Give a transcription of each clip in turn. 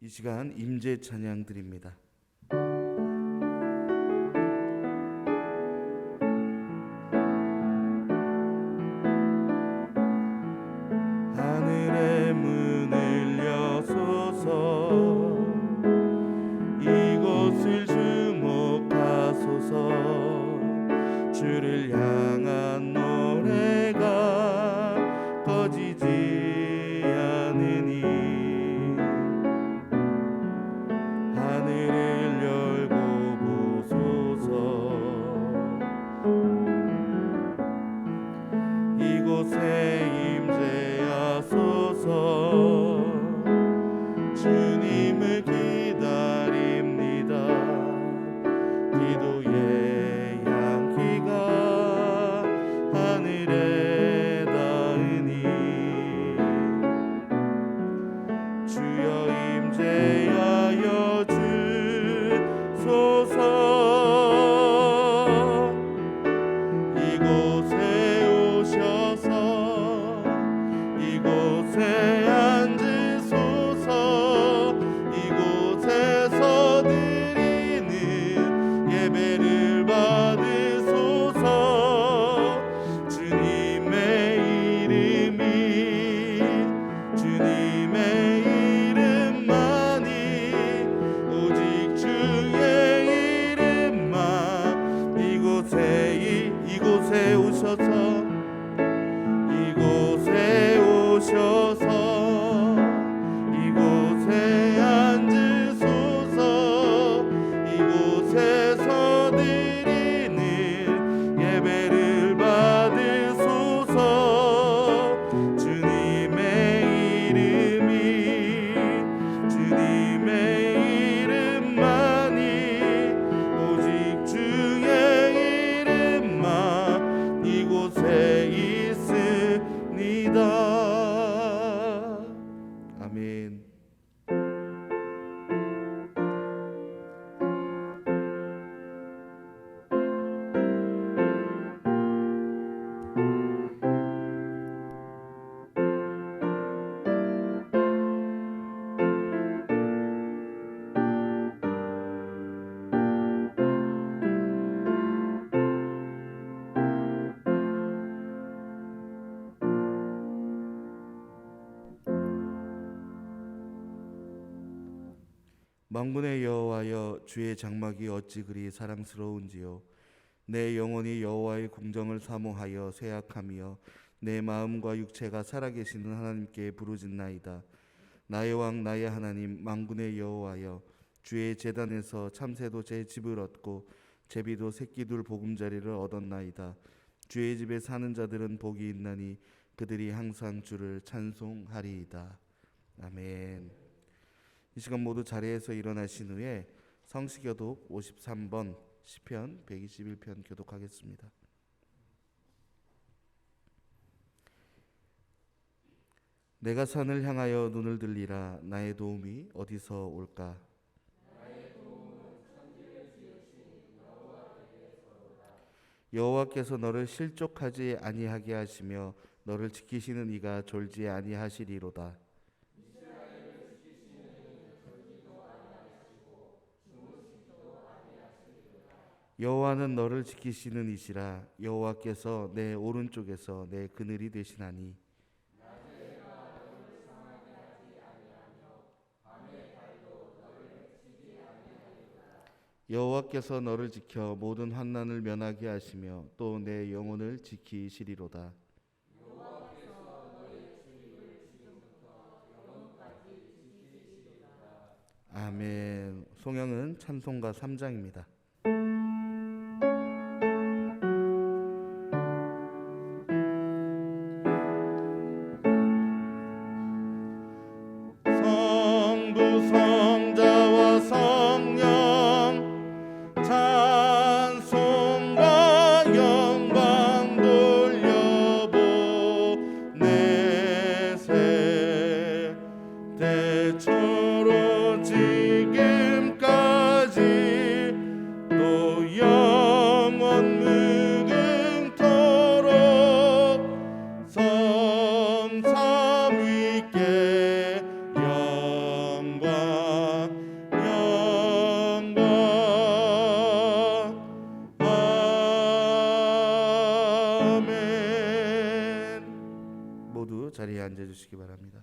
이 시간 임재 찬양 드립니다. 하늘의 문을 여소서, 이곳을 주목하소서. 주를 향한 노래가 꺼지지 않으니 하늘을 열고 보소서. 이곳에 임재하소서. 주님을 기다립니다. 기도의 향기가 하늘에 닿으니 주여 임재하여 주소서. 이곳에 오셔서 이곳에 앉으소서. 이곳에서 드리는 예배를 받으소서. 주님의 이름이 주님의 이름만이 오직 주의 이름만 이곳에 오셔서 이곳에 오셔서 이곳에 앉으소서. 이곳에서 드리는 예배를 받으소서. 주님의 이름이 주님의 이름만이 오직 주의 이름만 이곳에 있습니다. 아멘. 만군의 여호와여, 주의 장막이 어찌 그리 사랑스러운지요. 내 영혼이 여호와의 궁정을 사모하여 쇠약하며 내 마음과 육체가 살아계시는 하나님께 부르짖나이다. 나의 왕 나의 하나님 만군의 여호와여, 주의 제단에서 참새도 제 집을 얻고 제비도 새끼둘 보금자리를 얻었나이다. 주의 집에 사는 자들은 복이 있나니 그들이 항상 주를 찬송하리이다. 아멘. 이 시간 모두 자리에서 일어나신 후에 성시교독 53번 시편 121편 교독하겠습니다. 내가 산을 향하여 눈을 들리라. 나의 도움이 어디서 올까? 여호와께서 너를 실족하지 아니하게 하시며 너를 지키시는 이가 졸지 아니하시리로다. 여호와는 너를 지키시는 이시라. 여호와께서 내 오른쪽에서 내 그늘이 되시나니 여호와께서 너를 지켜 모든 환난을 면하게 하시며 또 내 영혼을 지키시리로다. 아멘. 송영은 찬송가 3장입니다. 성자와 성령 찬송과 영광 돌려보내 세대초로 지금까지 또 영원 무궁토록 성삼위께 영광 주시기 바랍니다.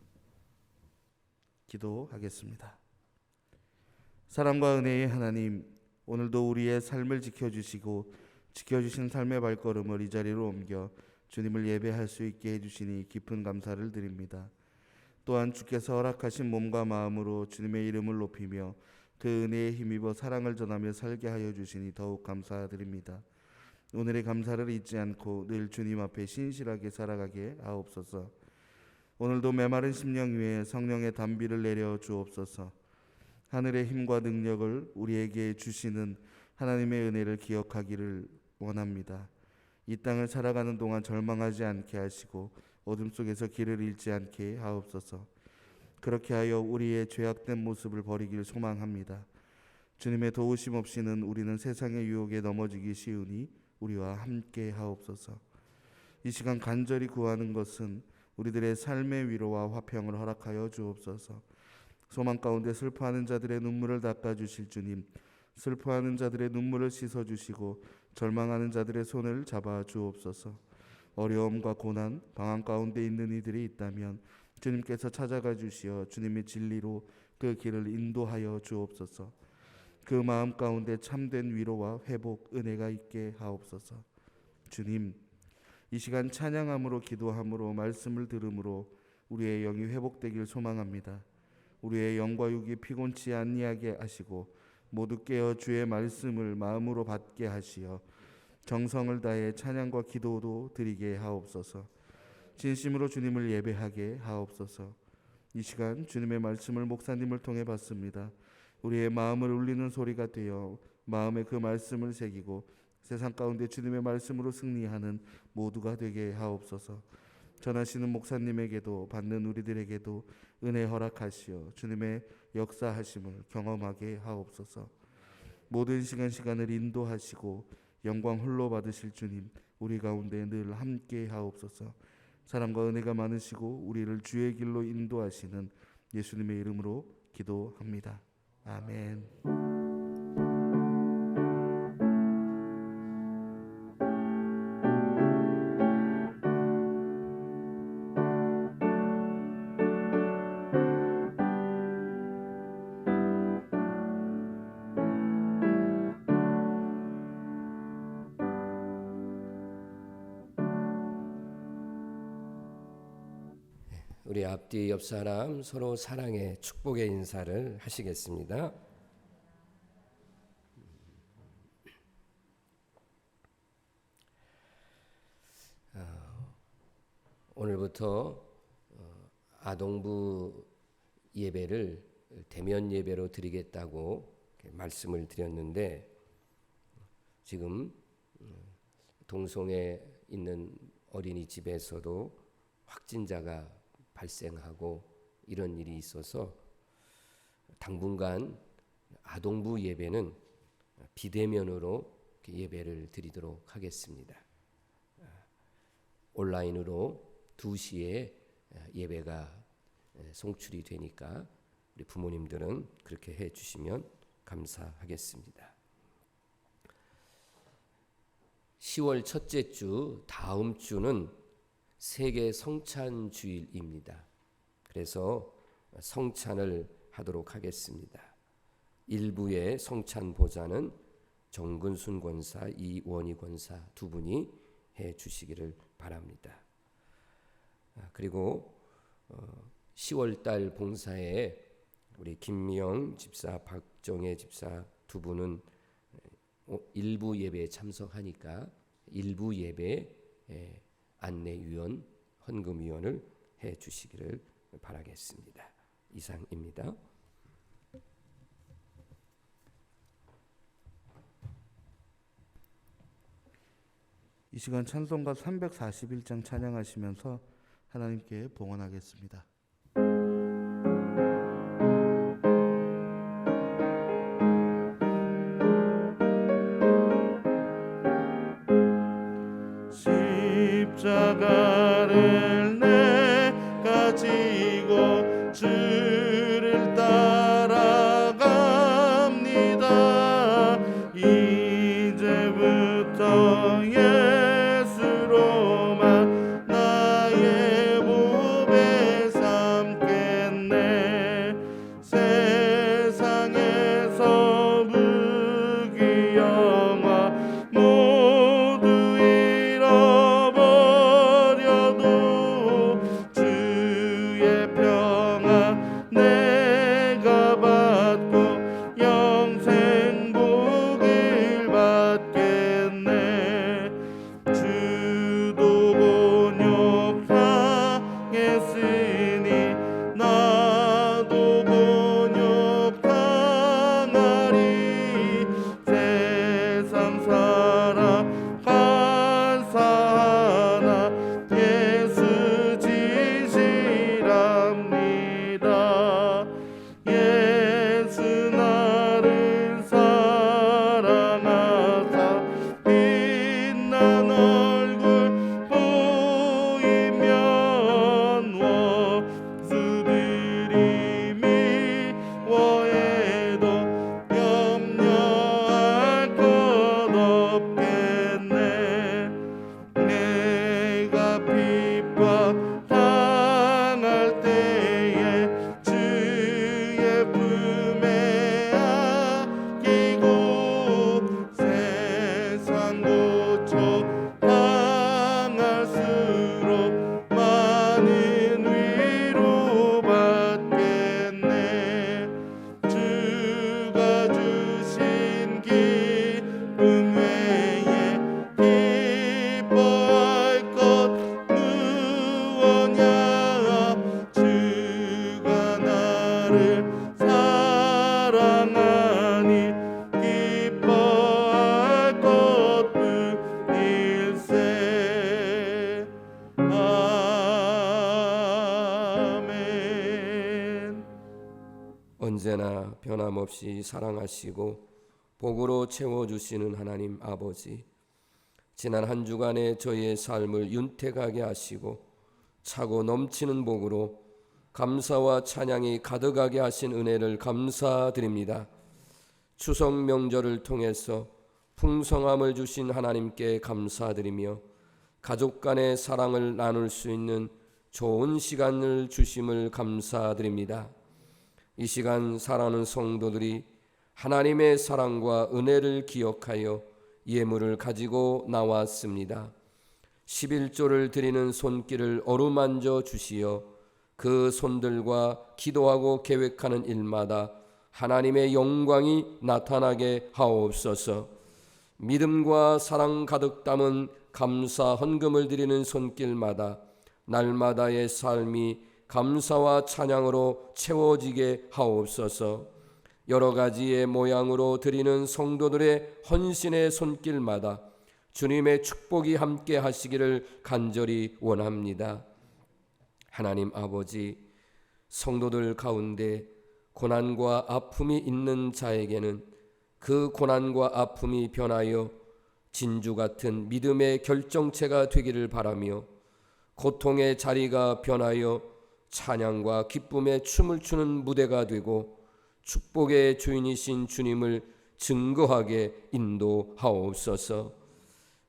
기도하겠습니다. 사랑과 은혜의 하나님, 오늘도 우리의 삶을 지켜주시고 지켜주신 삶의 발걸음을 이 자리로 옮겨 주님을 예배할 수 있게 해주시니 깊은 감사를 드립니다. 또한 주께서 허락하신 몸과 마음으로 주님의 이름을 높이며 그 은혜에 힘입어 사랑을 전하며 살게 하여 주시니 더욱 감사드립니다. 오늘의 감사를 잊지 않고 늘 주님 앞에 신실하게 살아가게 하옵소서. 오늘도 메마른 심령 위에 성령의 단비를 내려 주옵소서. 하늘의 힘과 능력을 우리에게 주시는 하나님의 은혜를 기억하기를 원합니다. 이 땅을 살아가는 동안 절망하지 않게 하시고 어둠 속에서 길을 잃지 않게 하옵소서. 그렇게 하여 우리의 죄악된 모습을 버리길 소망합니다. 주님의 도우심 없이는 우리는 세상의 유혹에 넘어지기 쉬우니 우리와 함께 하옵소서. 이 시간 간절히 구하는 것은 우리들의 삶의 위로와 화평을 허락하여 주옵소서. 소망 가운데 슬퍼하는 자들의 눈물을 닦아주실 주님, 슬퍼하는 자들의 눈물을 씻어주시고 절망하는 자들의 손을 잡아 주옵소서. 어려움과 고난, 방황 가운데 있는 이들이 있다면 주님께서 찾아가 주시어 주님의 진리로 그 길을 인도하여 주옵소서. 그 마음 가운데 참된 위로와 회복, 은혜가 있게 하옵소서. 주님, 이 시간 찬양함으로 기도함으로 말씀을 들음으로 우리의 영이 회복되길 소망합니다. 우리의 영과 육이 피곤치 아니하게 하시고 모두 깨어 주의 말씀을 마음으로 받게 하시어 정성을 다해 찬양과 기도도 드리게 하옵소서. 진심으로 주님을 예배하게 하옵소서. 이 시간 주님의 말씀을 목사님을 통해 받습니다. 우리의 마음을 울리는 소리가 되어 마음에 그 말씀을 새기고 세상 가운데 주님의 말씀으로 승리하는 모두가 되게 하옵소서. 전하시는 목사님에게도 받는 우리들에게도 은혜 허락하시어 주님의 역사하심을 경험하게 하옵소서. 모든 시간을 인도하시고 영광 홀로 받으실 주님, 우리 가운데 늘 함께 하옵소서. 사랑과 은혜가 많으시고 우리를 주의 길로 인도하시는 예수님의 이름으로 기도합니다. 아멘. 우리 앞뒤 옆 사람 서로 사랑의 축복의 인사를 하시겠습니다. 오늘부터 아동부 예배를 대면 예배로 드리겠다고 말씀을 드렸는데 지금 동성에 있는 어린이집에서도 확진자가 발생하고 이런 일이 있어서 당분간 아동부 예배는 비대면으로 예배를 드리도록 하겠습니다. 온라인으로 2시에 예배가 송출이 되니까 우리 부모님들은 그렇게 해 주시면 감사하겠습니다. 10월 첫째 주 다음 주는 세계 성찬 주일입니다. 그래서 성찬을 하도록 하겠습니다. 1부의 성찬 보좌는 정근순 권사, 이원희 권사 두 분이 해 주시기를 바랍니다. 그리고 10월 달 봉사에 우리 김미영 집사, 박정혜 집사 두 분은 일부 예배에 참석하니까 일부 예배 안내위원, 헌금위원을 해 주시기를 바라겠습니다. 이상입니다. 이 시간 찬송가 341장 찬양하시면서 하나님께 봉헌하겠습니다. 십자가를 내가 지고 주를 따라갑니다. 이제부터 예수로만 나의 몸에 언제나 변함없이 사랑하시고 복으로 채워주시는 하나님 아버지, 지난 한 주간의 저희의 삶을 윤택하게 하시고 차고 넘치는 복으로 감사와 찬양이 가득하게 하신 은혜를 감사드립니다. 추석 명절을 통해서 풍성함을 주신 하나님께 감사드리며 가족 간의 사랑을 나눌 수 있는 좋은 시간을 주심을 감사드립니다. 이 시간 사랑하는 성도들이 하나님의 사랑과 은혜를 기억하여 예물을 가지고 나왔습니다. 11조를 드리는 손길을 어루만져 주시어 그 손들과 기도하고 계획하는 일마다 하나님의 영광이 나타나게 하옵소서. 믿음과 사랑 가득 담은 감사 헌금을 드리는 손길마다 날마다의 삶이 감사와 찬양으로 채워지게 하옵소서. 여러 가지의 모양으로 드리는 성도들의 헌신의 손길마다 주님의 축복이 함께 하시기를 간절히 원합니다. 하나님 아버지, 성도들 가운데 고난과 아픔이 있는 자에게는 그 고난과 아픔이 변하여 진주 같은 믿음의 결정체가 되기를 바라며 고통의 자리가 변하여 찬양과 기쁨의 춤을 추는 무대가 되고 축복의 주인이신 주님을 증거하게 인도하옵소서.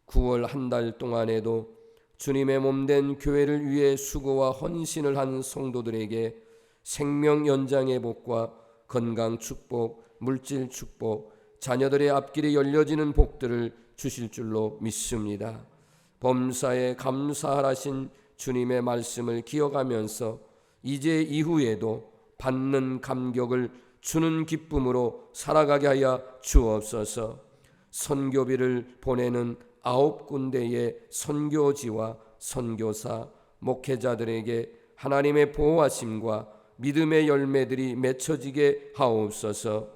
9월 한 달 동안에도 주님의 몸된 교회를 위해 수고와 헌신을 한 성도들에게 생명 연장의 복과 건강 축복, 물질 축복, 자녀들의 앞길이 열려지는 복들을 주실 줄로 믿습니다. 범사에 감사하신 주님의 말씀을 기억하면서 이제 이후에도 받는 감격을 주는 기쁨으로 살아가게 하여 주옵소서. 선교비를 보내는 9군데의 선교지와 선교사, 목회자들에게 하나님의 보호하심과 믿음의 열매들이 맺혀지게 하옵소서.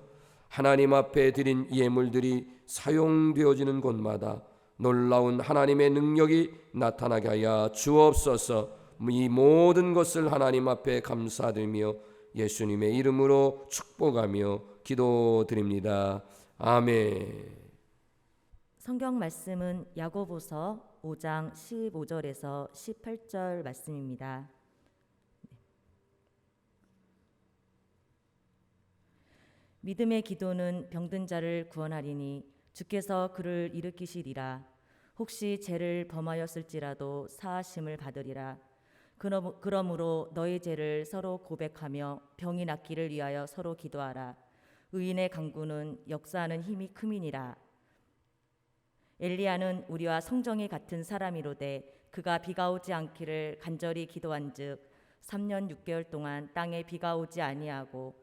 하나님 앞에 드린 예물들이 사용되어지는 곳마다 놀라운 하나님의 능력이 나타나게 하여 주옵소서. 이 모든 것을 하나님 앞에 감사드리며 예수님의 이름으로 축복하며 기도드립니다. 아멘. 성경 말씀은 야고보서 5장 15절에서 18절 말씀입니다. 믿음의 기도는 병든 자를 구원하리니 주께서 그를 일으키시리라. 혹시 죄를 범하였을지라도 사하심을 받으리라. 그러므로 너희 죄를 서로 고백하며 병이 낫기를 위하여 서로 기도하라. 의인의 간구는 역사하는 힘이 큼이니라. 엘리야는 우리와 성정이 같은 사람이로되 그가 비가 오지 않기를 간절히 기도한즉 3년 6개월 동안 땅에 비가 오지 아니하고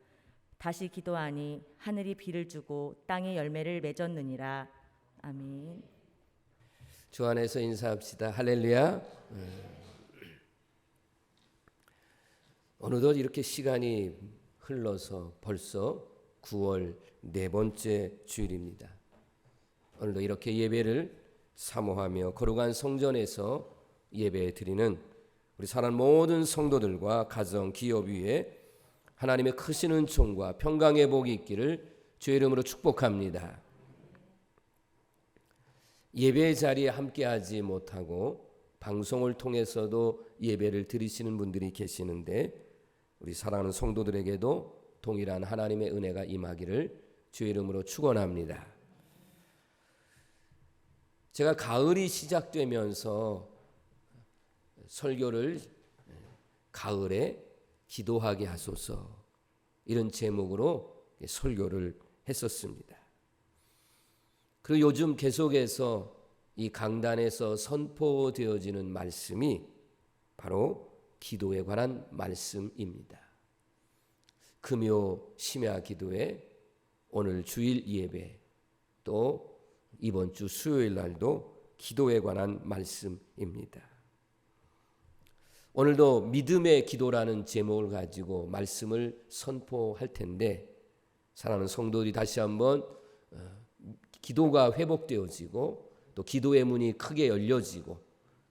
다시 기도하니 하늘이 비를 주고 땅이 열매를 맺었느니라. 아멘. 주 안에서 인사합시다. 할렐루야. 어느덧 이렇게 시간이 흘러서 벌써 9월 네 번째 주일입니다. 오늘도 이렇게 예배를 사모하며 거룩한 성전에서 예배 드리는 우리 사랑하는 모든 성도들과 가정, 기업 위에 하나님의 크신 은총과 평강의 복이 있기를 주의 이름으로 축복합니다. 예배 자리에 함께하지 못하고 방송을 통해서도 예배를 드리시는 분들이 계시는데 우리 사랑하는 성도들에게도 동일한 하나님의 은혜가 임하기를 주의 이름으로 축원합니다. 제가 가을이 시작되면서 설교를 가을에 기도하게 하소서 이런 제목으로 설교를 했었습니다. 그리고 요즘 계속해서 이 강단에서 선포되어지는 말씀이 바로 기도에 관한 말씀입니다. 금요 심야 기도회, 오늘 주일 예배, 또 이번 주 수요일 날도 기도에 관한 말씀입니다. 오늘도 믿음의 기도라는 제목을 가지고 말씀을 선포할 텐데 사랑하는 성도들이 다시 한번 기도가 회복되어지고 또 기도의 문이 크게 열려지고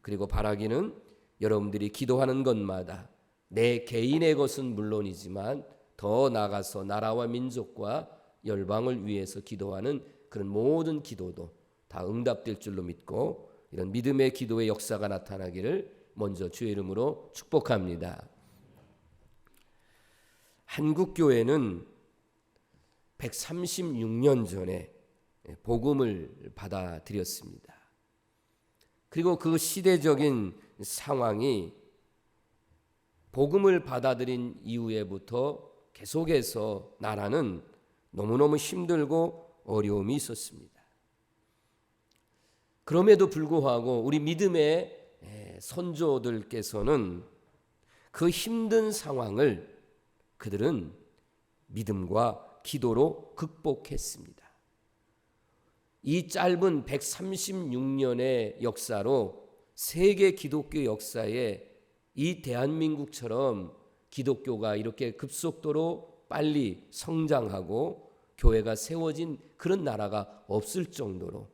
그리고 바라기는 여러분들이 기도하는 것마다 내 개인의 것은 물론이지만 더 나아가서 나라와 민족과 열방을 위해서 기도하는 그런 모든 기도도 다 응답될 줄로 믿고 이런 믿음의 기도의 역사가 나타나기를 먼저 주의 이름으로 축복합니다. 한국교회는 136년 전에 복음을 받아들였습니다. 그리고 그 시대적인 상황이 복음을 받아들인 이후에부터 계속해서 나라는 너무너무 힘들고 어려움이 있었습니다. 그럼에도 불구하고 우리 믿음의 선조들께서는 그 힘든 상황을 그들은 믿음과 기도로 극복했습니다. 이 짧은 136년의 역사로 세계 기독교 역사에 이 대한민국처럼 기독교가 이렇게 급속도로 빨리 성장하고 교회가 세워진 그런 나라가 없을 정도로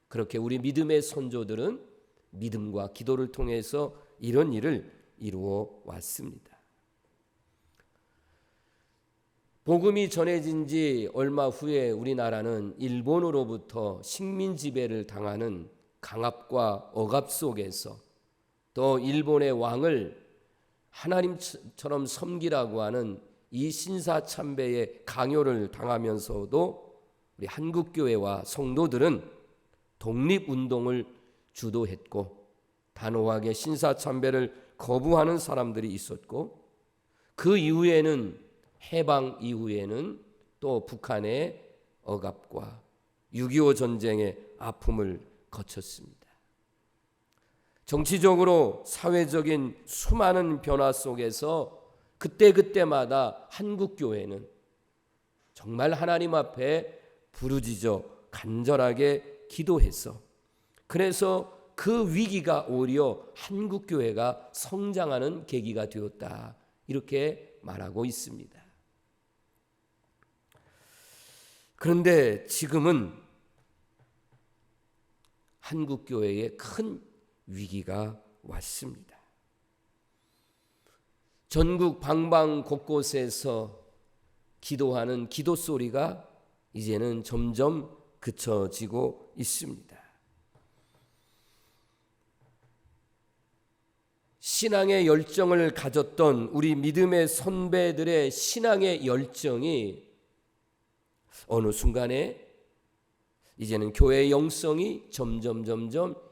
그렇게 우리 믿음의 선조들은 믿음과 기도를 통해서 이런 일을 이루어 왔습니다. 복음이 전해진 지 얼마 후에 우리나라는 일본으로부터 식민 지배를 당하는 강압과 억압 속에서 또 일본의 왕을 하나님처럼 섬기라고 하는 이 신사참배의 강요를 당하면서도 우리 한국교회와 성도들은 독립운동을 주도했고 단호하게 신사참배를 거부하는 사람들이 있었고 그 이후에는 해방 이후에는 또 북한의 억압과 6.25 전쟁의 아픔을 거쳤습니다. 정치적으로 사회적인 수많은 변화 속에서 그때그때마다 한국교회는 정말 하나님 앞에 부르짖어 간절하게 기도해서 그래서 그 위기가 오히려 한국교회가 성장하는 계기가 되었다 이렇게 말하고 있습니다. 그런데 지금은 한국교회에 큰 위기가 왔습니다. 전국 방방 곳곳에서 기도하는 기도 소리가 이제는 점점 그쳐지고 있습니다. 신앙의 열정을 가졌던 우리 믿음의 선배들의 신앙의 열정이 어느 순간에 이제는 교회의 영성이 점점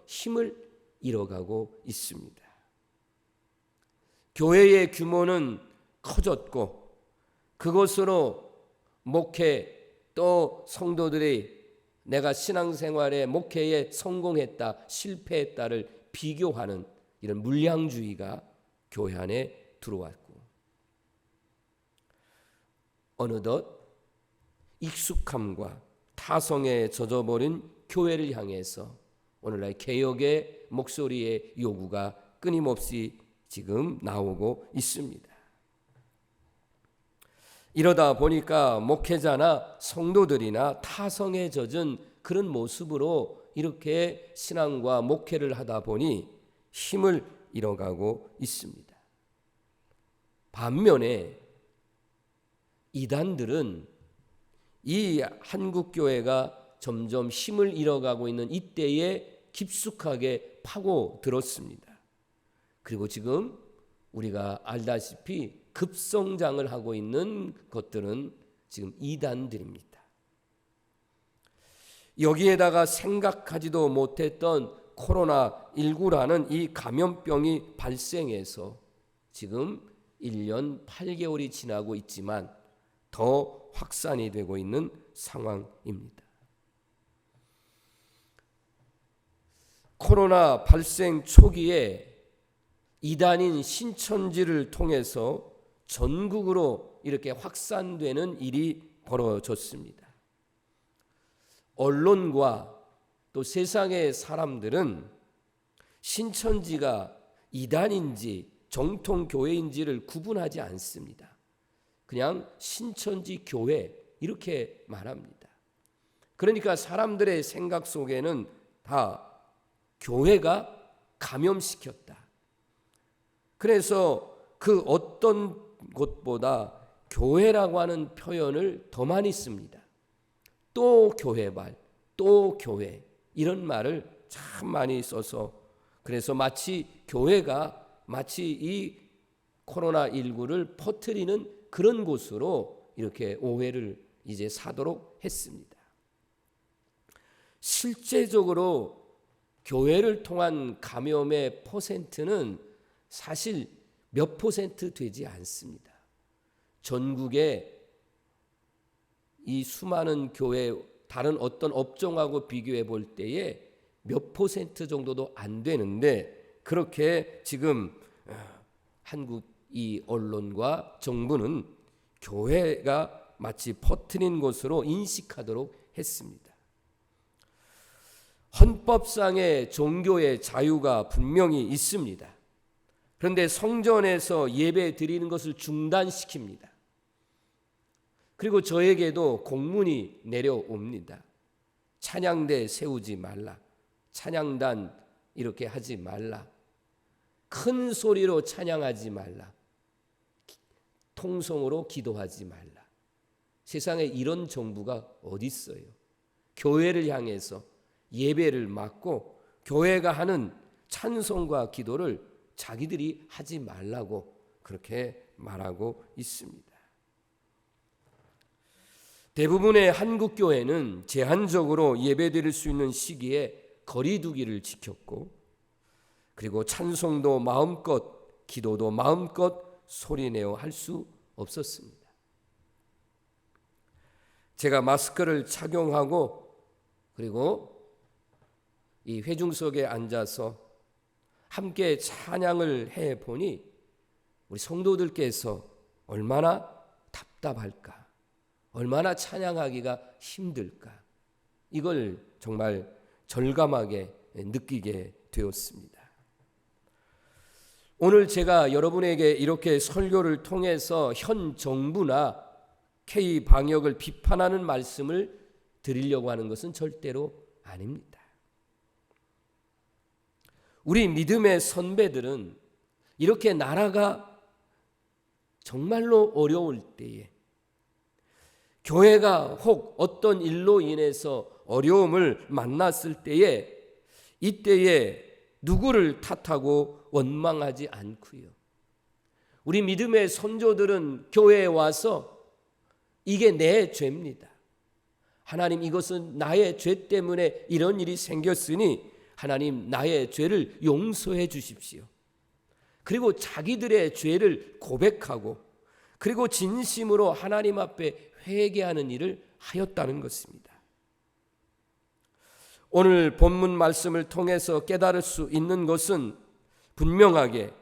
힘을 잃어가고 있습니다. 교회의 규모는 커졌고 그것으로 목회 또 성도들이 내가 신앙생활에 목회에 성공했다 실패했다를 비교하는 이런 물량주의가 교회 안에 들어왔고 어느덧 익숙함과 타성에 젖어버린 교회를 향해서 오늘날 개혁의 목소리의 요구가 끊임없이 지금 나오고 있습니다. 이러다 보니까 목회자나 성도들이나 타성에 젖은 그런 모습으로 이렇게 신앙과 목회를 하다 보니 힘을 잃어가고 있습니다. 반면에 이단들은 이 한국교회가 점점 힘을 잃어가고 있는 이때에 깊숙하게 파고들었습니다. 그리고 지금 우리가 알다시피 급성장을 하고 있는 것들은 지금 이단들입니다. 여기에다가 생각하지도 못했던 코로나19라는 이 감염병이 발생해서 지금 1년 8개월이 지나고 있지만 더 확산이 되고 있는 상황입니다. 코로나 발생 초기에 이단인 신천지를 통해서 전국으로 이렇게 확산되는 일이 벌어졌습니다. 언론과 또 세상의 사람들은 신천지가 이단인지 정통교회인지를 구분하지 않습니다. 그냥 신천지 교회 이렇게 말합니다. 그러니까 사람들의 생각 속에는 다 교회가 감염시켰다. 그래서 그 어떤 곳보다 교회라고 하는 표현을 더 많이 씁니다. 또 교회발, 또 교회 이런 말을 참 많이 써서 그래서 마치 교회가 마치 이 코로나19를 퍼뜨리는 그런 곳으로 이렇게 오해를 이제 사도록 했습니다. 실제적으로 교회를 통한 감염의 퍼센트는 사실 몇 퍼센트 되지 않습니다. 전국에 이 수많은 교회 다른 어떤 업종하고 비교해 볼 때에 몇 퍼센트 정도도 안 되는데 그렇게 지금 한국 이 언론과 정부는 교회가 마치 퍼뜨린 것으로 인식하도록 했습니다. 헌법상의 종교의 자유가 분명히 있습니다. 그런데 성전에서 예배 드리는 것을 중단시킵니다. 그리고 저에게도 공문이 내려옵니다. 찬양대 세우지 말라. 찬양단 이렇게 하지 말라. 큰 소리로 찬양하지 말라. 통성으로 기도하지 말라. 세상에 이런 정부가 어디 있어요? 교회를 향해서 예배를 막고 교회가 하는 찬송과 기도를 자기들이 하지 말라고 그렇게 말하고 있습니다. 대부분의 한국 교회는 제한적으로 예배드릴 수 있는 시기에 거리 두기를 지켰고 그리고 찬송도 마음껏 기도도 마음껏 소리내어 할 수 없었습니다. 제가 마스크를 착용하고 그리고 이 회중석에 앉아서 함께 찬양을 해 보니 우리 성도들께서 얼마나 답답할까, 얼마나 찬양하기가 힘들까, 이걸 정말 절감하게 느끼게 되었습니다. 오늘 제가 여러분에게 이렇게 설교를 통해서 현 정부나 K 방역을 비판하는 말씀을 드리려고 하는 것은 절대로 아닙니다. 우리 믿음의 선배들은 이렇게 나라가 정말로 어려울 때에 교회가 혹 어떤 일로 인해서 어려움을 만났을 때에 이때에 누구를 탓하고 원망하지 않고요. 우리 믿음의 선조들은 교회에 와서 이게 내 죄입니다. 하나님, 이것은 나의 죄 때문에 이런 일이 생겼으니 하나님, 나의 죄를 용서해 주십시오. 그리고 자기들의 죄를 고백하고 그리고 진심으로 하나님 앞에 회개하는 일을 하였다는 것입니다. 오늘 본문 말씀을 통해서 깨달을 수 있는 것은 분명하게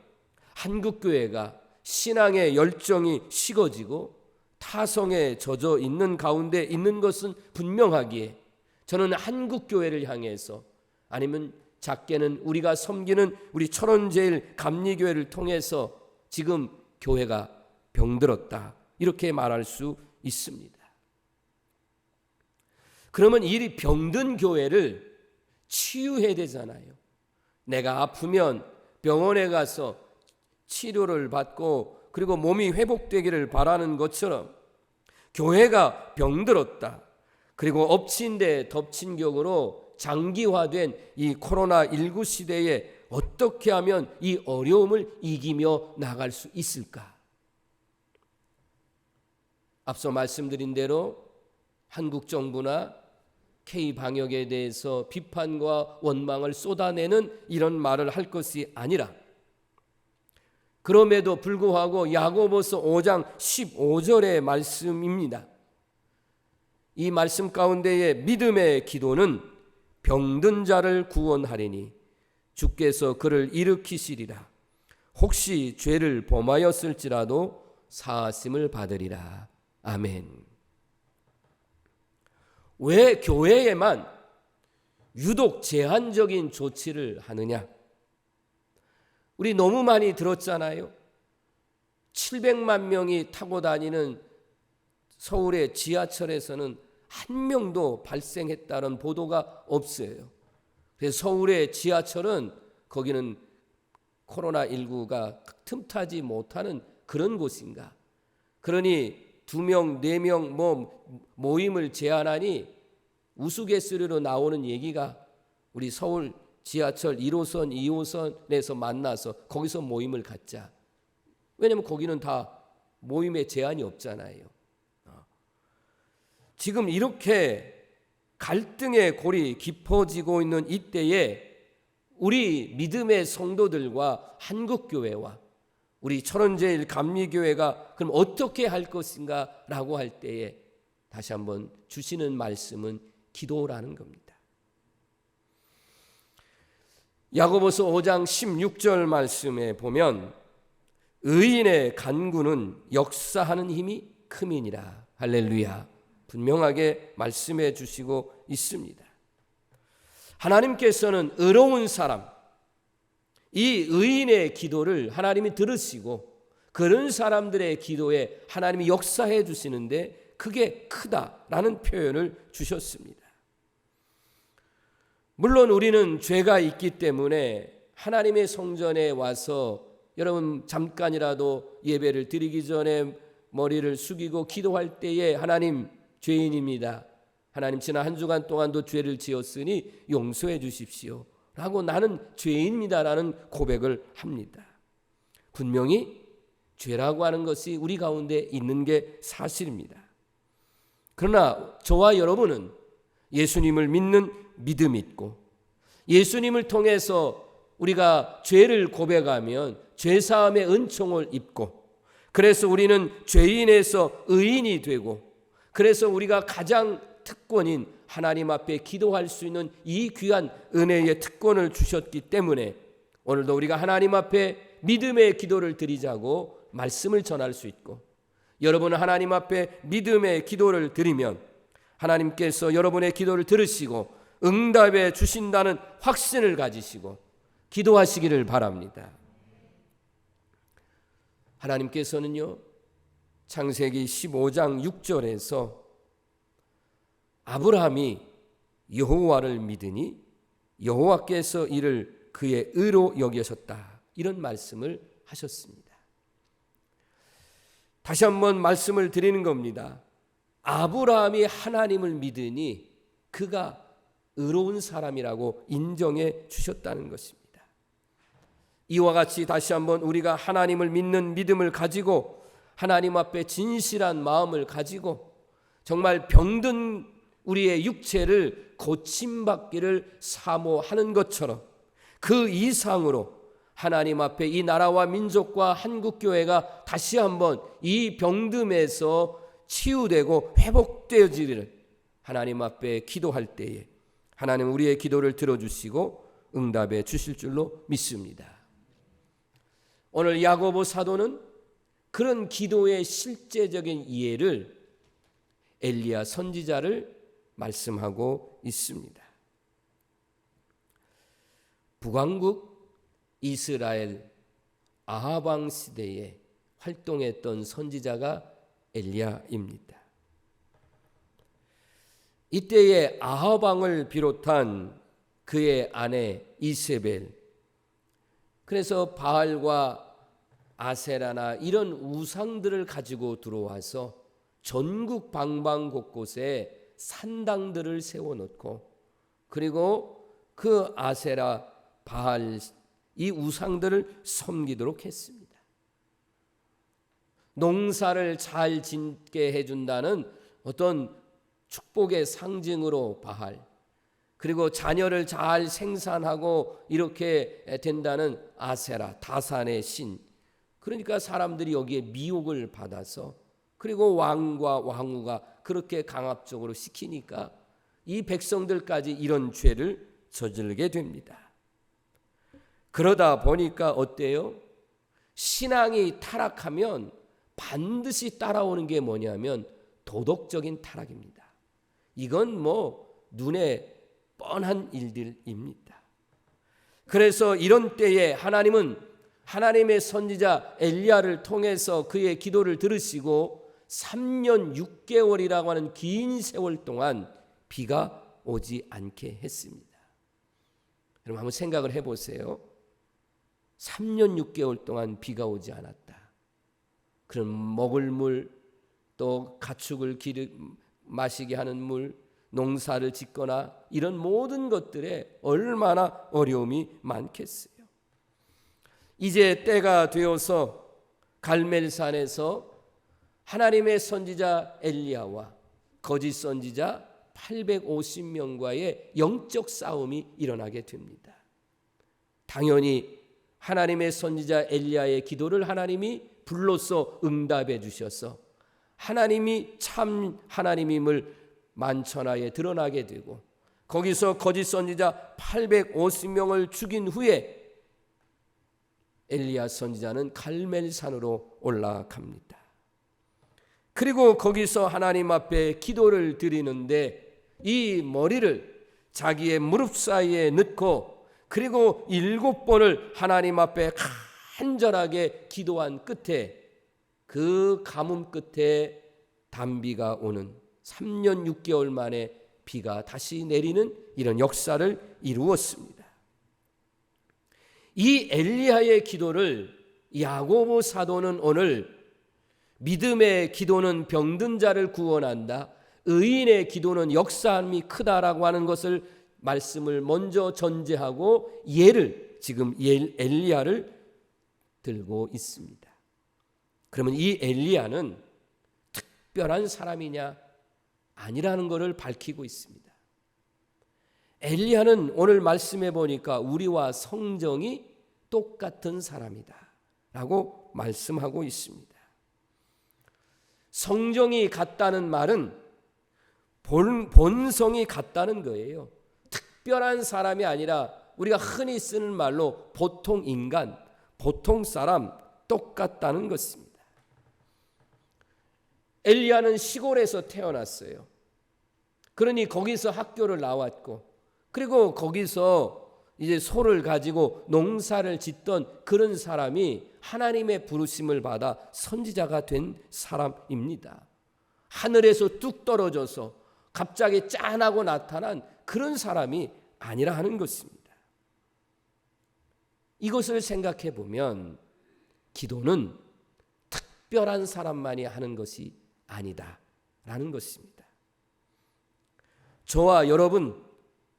한국교회가 신앙의 열정이 식어지고 타성에 젖어 있는 가운데 있는 것은 분명하기에 저는 한국교회를 향해서 아니면 작게는 우리가 섬기는 우리 철원제일 감리교회를 통해서 지금 교회가 병들었다 이렇게 말할 수 있습니다. 그러면 이 병든 교회를 치유해야 되잖아요. 내가 아프면 병원에 가서 치료를 받고 그리고 몸이 회복되기를 바라는 것처럼 교회가 병들었다. 그리고 엎친 데 덮친 격으로 장기화된 이 코로나19 시대에 어떻게 하면 이 어려움을 이기며 나갈 수 있을까? 앞서 말씀드린 대로 한국 정부나 K방역에 대해서 비판과 원망을 쏟아내는 이런 말을 할 것이 아니라 그럼에도 불구하고 야고보서 5장 15절의 말씀입니다. 이 말씀 가운데에 믿음의 기도는 병든 자를 구원하리니 주께서 그를 일으키시리라. 혹시 죄를 범하였을지라도 사하심을 받으리라. 아멘. 왜 교회에만 유독 제한적인 조치를 하느냐? 우리 너무 많이 들었잖아요. 700만 명이 타고 다니는 서울의 지하철에서는 한 명도 발생했다는 보도가 없어요. 그래서 서울의 지하철은 거기는 코로나19가 틈타지 못하는 그런 곳인가? 그러니 2명, 4명 모임을 제안하니 우스갯소리로 나오는 얘기가 우리 서울 지하철 1호선, 2호선에서 만나서 거기서 모임을 갖자. 왜냐하면 거기는 다 모임에 제한이 없잖아요. 지금 이렇게 갈등의 골이 깊어지고 있는 이때에 우리 믿음의 성도들과 한국교회와 우리 철원제일 감리교회가 그럼 어떻게 할 것인가 라고 할 때에 다시 한번 주시는 말씀은 기도라는 겁니다. 야고보서 5장 16절 말씀에 보면 의인의 간구는 역사하는 힘이 큼이니라. 할렐루야. 분명하게 말씀해 주시고 있습니다. 하나님께서는 의로운 사람, 이 의인의 기도를 하나님이 들으시고 그런 사람들의 기도에 하나님이 역사해 주시는데 그게 크다라는 표현을 주셨습니다. 물론 우리는 죄가 있기 때문에 하나님의 성전에 와서 여러분 잠깐이라도 예배를 드리기 전에 머리를 숙이고 기도할 때에 하나님 죄인입니다. 하나님 지난 한 주간 동안도 죄를 지었으니 용서해 주십시오 라고 나는 죄인입니다라는 고백을 합니다. 분명히 죄라고 하는 것이 우리 가운데 있는 게 사실입니다. 그러나 저와 여러분은 예수님을 믿는 믿음이 있고 예수님을 통해서 우리가 죄를 고백하면 죄사함의 은총을 입고 그래서 우리는 죄인에서 의인이 되고 그래서 우리가 가장 특권인 하나님 앞에 기도할 수 있는 이 귀한 은혜의 특권을 주셨기 때문에 오늘도 우리가 하나님 앞에 믿음의 기도를 드리자고 말씀을 전할 수 있고 여러분은 하나님 앞에 믿음의 기도를 드리면 하나님께서 여러분의 기도를 들으시고 응답해 주신다는 확신을 가지시고 기도하시기를 바랍니다. 하나님께서는요 창세기 15장 6절에서 아브라함이 여호와를 믿으니 여호와께서 이를 그의 의로 여기셨다 이런 말씀을 하셨습니다. 다시 한번 말씀을 드리는 겁니다. 아브라함이 하나님을 믿으니 그가 의로운 사람이라고 인정해 주셨다는 것입니다. 이와 같이 다시 한번 우리가 하나님을 믿는 믿음을 가지고 하나님 앞에 진실한 마음을 가지고 정말 병든 우리의 육체를 고침받기를 사모하는 것처럼 그 이상으로 하나님 앞에 이 나라와 민족과 한국교회가 다시 한번 이 병듦에서 치유되고 회복되어지기를 하나님 앞에 기도할 때에 하나님 우리의 기도를 들어주시고 응답해 주실 줄로 믿습니다. 오늘 야고보 사도는 그런 기도의 실제적인 이해를 엘리야 선지자를 말씀하고 있습니다. 북왕국 이스라엘 아합 왕 시대에 활동했던 선지자가 엘리야입니다. 이때에 아합 왕을 비롯한 그의 아내 이세벨, 그래서 바알과 아세라나 이런 우상들을 가지고 들어와서 전국 방방 곳곳에 산당들을 세워놓고 그리고 그 아세라, 바알 이 우상들을 섬기도록 했습니다. 농사를 잘 짓게 해준다는 어떤 축복의 상징으로 바알, 그리고 자녀를 잘 생산하고 이렇게 된다는 아세라, 다산의 신. 그러니까 사람들이 여기에 미혹을 받아서 그리고 왕과 왕후가 그렇게 강압적으로 시키니까 이 백성들까지 이런 죄를 저지르게 됩니다. 그러다 보니까 어때요? 신앙이 타락하면 반드시 따라오는 게 뭐냐면 도덕적인 타락입니다. 이건 뭐 눈에 뻔한 일들입니다. 그래서 이런 때에 하나님은 하나님의 선지자 엘리야를 통해서 그의 기도를 들으시고 3년 6개월이라고 하는 긴 세월 동안 비가 오지 않게 했습니다. 여러분 한번 생각을 해보세요. 3년 6개월 동안 비가 오지 않았다. 그럼 먹을 물, 또 가축을 마시게 하는 물, 농사를 짓거나 이런 모든 것들에 얼마나 어려움이 많겠어요. 이제 때가 되어서 갈멜산에서 하나님의 선지자 엘리야와 거짓 선지자 850명과의 영적 싸움이 일어나게 됩니다. 당연히 하나님의 선지자 엘리야의 기도를 하나님이 불로써 응답해 주셔서 하나님이 참 하나님임을 만천하에 드러나게 되고, 거기서 거짓 선지자 850명을 죽인 후에 엘리야 선지자는 갈멜산으로 올라갑니다. 그리고 거기서 하나님 앞에 기도를 드리는데 이 머리를 자기의 무릎 사이에 넣고 그리고 7번을 하나님 앞에 간절하게 기도한 끝에, 그 가뭄 끝에 단비가 오는 3년 6개월 만에 비가 다시 내리는 이런 역사를 이루었습니다. 이 엘리야의 기도를 야고보 사도는 오늘 믿음의 기도는 병든 자를 구원한다, 의인의 기도는 역사함이 크다라고 하는 것을 말씀을 먼저 전제하고 예를 지금 엘리야를 들고 있습니다. 그러면 이 엘리야는 특별한 사람이냐? 아니라는 것을 밝히고 있습니다. 엘리야는 오늘 말씀해 보니까 우리와 성정이 똑같은 사람이다 라고 말씀하고 있습니다. 성정이 같다는 말은 본성이 같다는 거예요. 특별한 사람이 아니라 우리가 흔히 쓰는 말로 보통 인간, 보통 사람 똑같다는 것입니다. 엘리야는 시골에서 태어났어요. 그러니 거기서 학교를 나왔고, 그리고 거기서 이제 소를 가지고 농사를 짓던 그런 사람이 하나님의 부르심을 받아 선지자가 된 사람입니다. 하늘에서 뚝 떨어져서 갑자기 짠하고 나타난 그런 사람이 아니라 하는 것입니다. 이것을 생각해 보면 기도는 특별한 사람만이 하는 것이 아니다라는 것입니다. 저와 여러분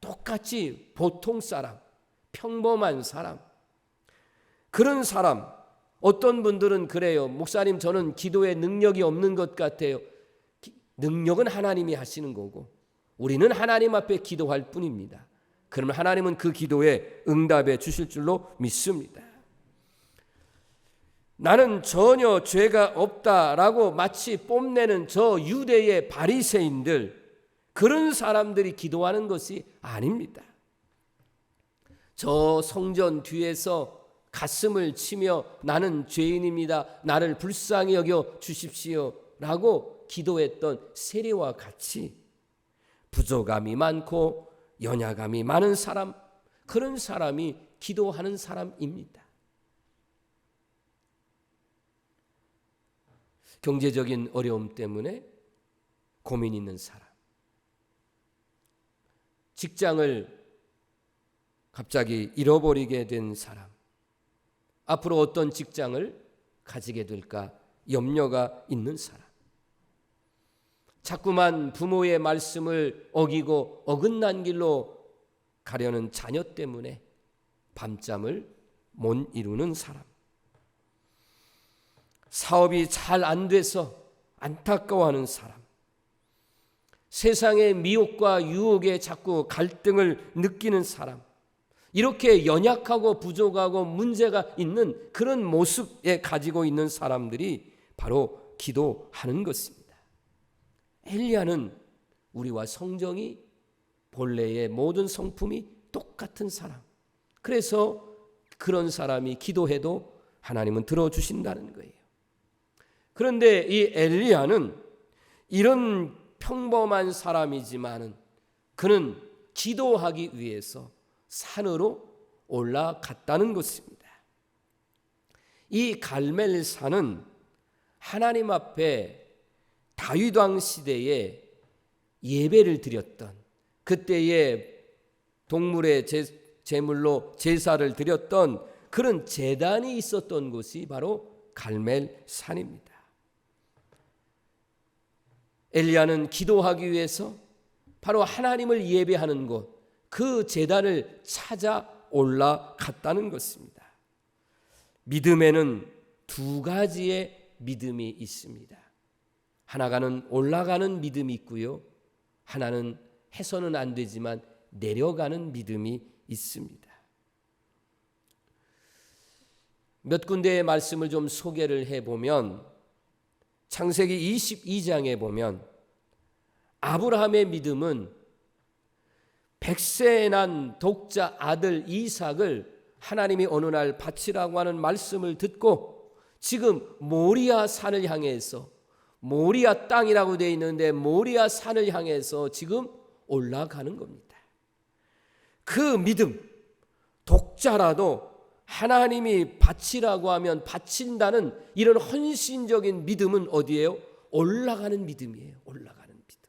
똑같이 보통 사람, 평범한 사람, 그런 사람. 어떤 분들은 그래요. 목사님, 저는 기도에 능력이 없는 것 같아요. 능력은 하나님이 하시는 거고 우리는 하나님 앞에 기도할 뿐입니다. 그러면 하나님은 그 기도에 응답해 주실 줄로 믿습니다. 나는 전혀 죄가 없다라고 마치 뽐내는 저 유대의 바리새인들, 그런 사람들이 기도하는 것이 아닙니다. 저 성전 뒤에서 가슴을 치며 나는 죄인입니다, 나를 불쌍히 여겨 주십시오 라고 기도했던 세리와 같이 부족함이 많고 연약함이 많은 사람, 그런 사람이 기도하는 사람입니다. 경제적인 어려움 때문에 고민 있는 사람, 직장을 갑자기 잃어버리게 된 사람, 앞으로 어떤 직장을 가지게 될까 염려가 있는 사람, 자꾸만 부모의 말씀을 어기고 어긋난 길로 가려는 자녀 때문에 밤잠을 못 이루는 사람, 사업이 잘 안 돼서 안타까워하는 사람, 세상의 미혹과 유혹에 자꾸 갈등을 느끼는 사람, 이렇게 연약하고 부족하고 문제가 있는 그런 모습에 가지고 있는 사람들이 바로 기도하는 것입니다. 엘리야는 우리와 성정이 본래의 모든 성품이 똑같은 사람, 그래서 그런 사람이 기도해도 하나님은 들어주신다는 거예요. 그런데 이 엘리야는 이런 평범한 사람이지만은 그는 기도하기 위해서 산으로 올라갔다는 것입니다. 이 갈멜산은 하나님 앞에 다윗 왕 시대에 예배를 드렸던, 그때의 동물의 제물로 제사를 드렸던 그런 제단이 있었던 곳이 바로 갈멜산입니다. 엘리야는 기도하기 위해서 바로 하나님을 예배하는 곳, 그 제단을 찾아 올라갔다는 것입니다. 믿음에는 두 가지의 믿음이 있습니다. 하나는 올라가는 믿음이 있고요, 하나는 해서는 안 되지만 내려가는 믿음이 있습니다. 몇 군데의 말씀을 좀 소개를 해보면, 창세기 22장에 보면 아브라함의 믿음은 100세에 난 독자 아들 이삭을 하나님이 어느 날 바치라고 하는 말씀을 듣고 지금 모리아 산을 향해서, 모리아 땅이라고 되어 있는데 모리아 산을 향해서 지금 올라가는 겁니다. 그 믿음, 독자라도 하나님이 바치라고 하면 바친다는 이런 헌신적인 믿음은 어디예요? 올라가는 믿음이에요. 올라가는 믿음.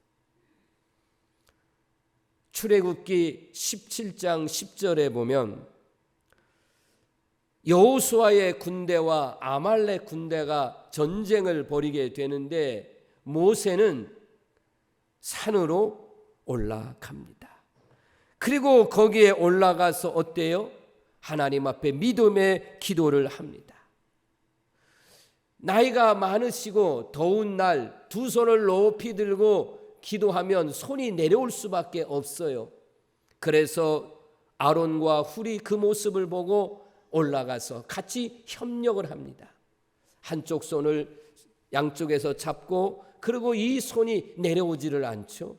출애굽기 17장 10절에 보면 여호수아의 군대와 아말렉 군대가 전쟁을 벌이게 되는데 모세는 산으로 올라갑니다. 그리고 거기에 올라가서 어때요? 하나님 앞에 믿음의 기도를 합니다. 나이가 많으시고 더운 날 두 손을 높이 들고 기도하면 손이 내려올 수밖에 없어요. 그래서 아론과 훌이 그 모습을 보고 올라가서 같이 협력을 합니다. 한쪽 손을 양쪽에서 잡고, 그리고 이 손이 내려오지를 않죠.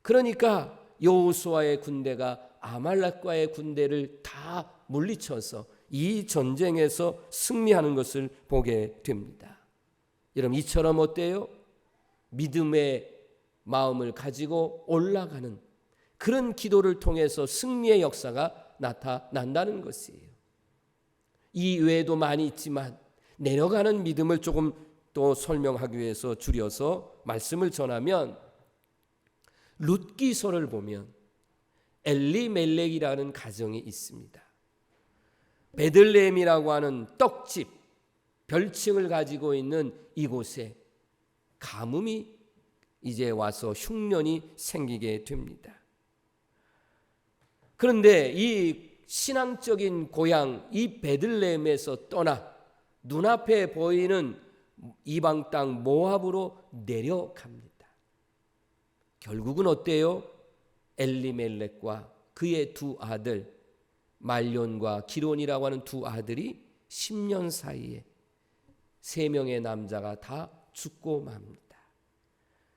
그러니까 여호수아의 군대가 아말렉과의 군대를 다 물리쳐서 이 전쟁에서 승리하는 것을 보게 됩니다. 여러분, 이처럼 어때요? 믿음의 마음을 가지고 올라가는 그런 기도를 통해서 승리의 역사가 나타난다는 것이에요. 이 외에도 많이 있지만 내려가는 믿음을 조금 또 설명하기 위해서 줄여서 말씀을 전하면, 룻기서를 보면 엘리멜렉이라는 가정이 있습니다. 베들레헴이라고 하는 떡집, 별칭을 가지고 있는 이곳에 가뭄이 이제 와서 흉년이 생기게 됩니다. 그런데 이 신앙적인 고향 이 베들레헴에서 떠나 눈앞에 보이는 이방 땅 모압으로 내려갑니다. 결국은 어때요? 엘리멜렉과 그의 두 아들 말론과 기론이라고 하는 두 아들이 10년 사이에 3명의 남자가 다 죽고 맙니다.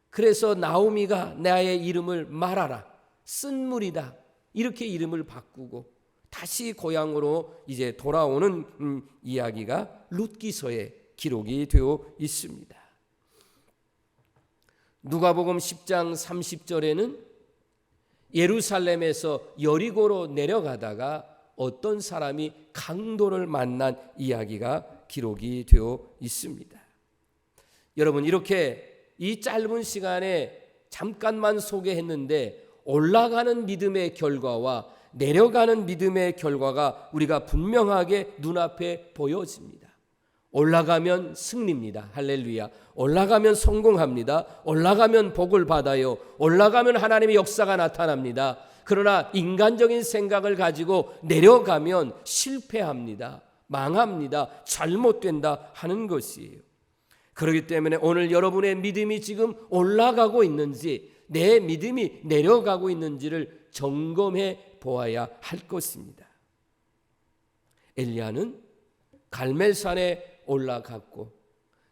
그래서 나오미가 나의 이름을 말하라, 쓴물이다, 이렇게 이름을 바꾸고 다시 고향으로 이제 돌아오는 이야기가 룻기서에 기록이 되어 있습니다. 누가복음 10장 30절에는 예루살렘에서 여리고로 내려가다가 어떤 사람이 강도를 만난 이야기가 기록이 되어 있습니다. 여러분, 이렇게 이 짧은 시간에 잠깐만 소개했는데 올라가는 믿음의 결과와 내려가는 믿음의 결과가 우리가 분명하게 눈앞에 보여집니다. 올라가면 승리입니다. 할렐루야. 올라가면 성공합니다. 올라가면 복을 받아요. 올라가면 하나님의 역사가 나타납니다. 그러나 인간적인 생각을 가지고 내려가면 실패합니다. 망합니다. 잘못된다 하는 것이에요. 그렇기 때문에 오늘 여러분의 믿음이 지금 올라가고 있는지, 내 믿음이 내려가고 있는지를 점검해 보아야 할 것입니다. 엘리야는 갈멜산에 올라갔고,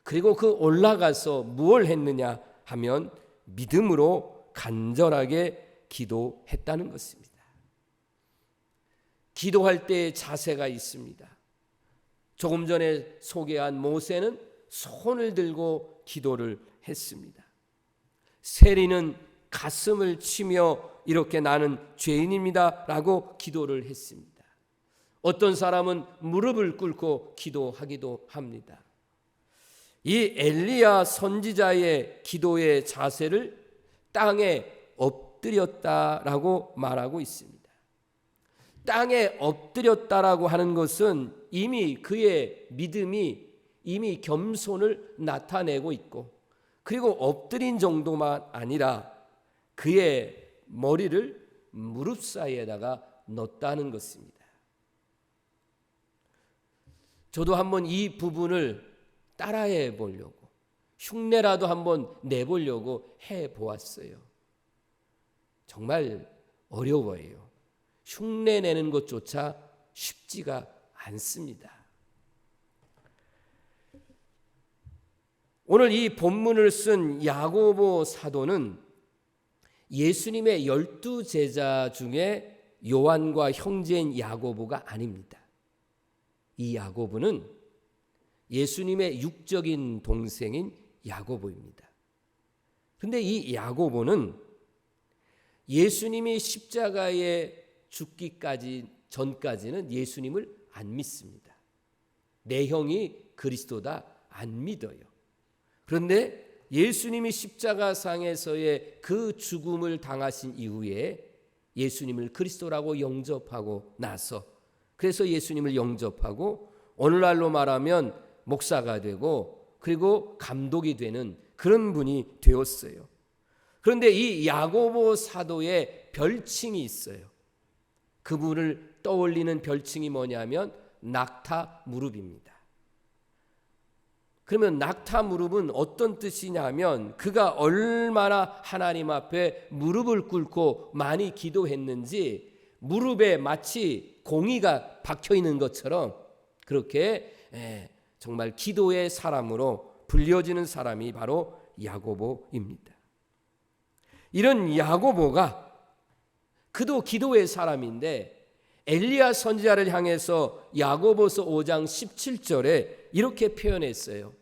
그리고 그 올라가서 무엇을 했느냐 하면 믿음으로 간절하게 기도했다는 것입니다. 기도할 때의 자세가 있습니다. 조금 전에 소개한 모세는 손을 들고 기도를 했습니다. 세리는 가슴을 치며 이렇게 나는 죄인입니다 라고 기도를 했습니다. 어떤 사람은 무릎을 꿇고 기도하기도 합니다. 이 엘리야 선지자의 기도의 자세를 땅에 엎드렸다라고 말하고 있습니다. 땅에 엎드렸다라고 하는 것은 이미 그의 믿음이 이미 겸손을 나타내고 있고, 그리고 엎드린 정도만 아니라 그의 머리를 무릎 사이에다가 넣었다는 것입니다. 저도 한번 이 부분을 따라해 보려고, 흉내라도 한번 내보려고 해보았어요. 정말 어려워요. 흉내 내는 것조차 쉽지가 않습니다. 오늘 이 본문을 쓴 야고보 사도는 예수님의 12제자 중에 요한과 형제인 야고보가 아닙니다. 이 야고보는 예수님의 육적인 동생인 야고보입니다. 그런데 이 야고보는 예수님이 십자가에 죽기까지 전까지는 예수님을 안 믿습니다. 내 형이 그리스도다 안 믿어요. 그런데 예수님이 십자가상에서의 그 죽음을 당하신 이후에 예수님을 그리스도라고 영접하고 나서, 그래서 예수님을 영접하고 오늘날로 말하면 목사가 되고 그리고 감독이 되는 그런 분이 되었어요. 그런데 이 야고보 사도의 별칭이 있어요. 그분을 떠올리는 별칭이 뭐냐면 낙타 무릎입니다. 그러면 낙타 무릎은 어떤 뜻이냐면 그가 얼마나 하나님 앞에 무릎을 꿇고 많이 기도했는지 무릎에 마치 공이가 박혀 있는 것처럼 그렇게 정말 기도의 사람으로 불려지는 사람이 바로 야고보입니다. 이런 야고보가 그도 기도의 사람인데 엘리야 선지자를 향해서 야고보서 5장 17절에 이렇게 표현했어요.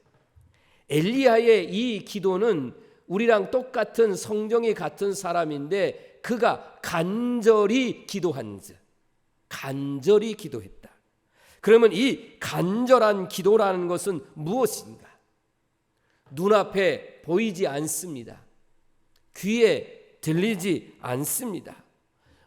엘리야의 이 기도는 우리랑 똑같은 성정이 같은 사람인데 그가 간절히 기도한즉, 간절히 기도했다. 그러면 이 간절한 기도라는 것은 무엇인가? 눈앞에 보이지 않습니다. 귀에 들리지 않습니다.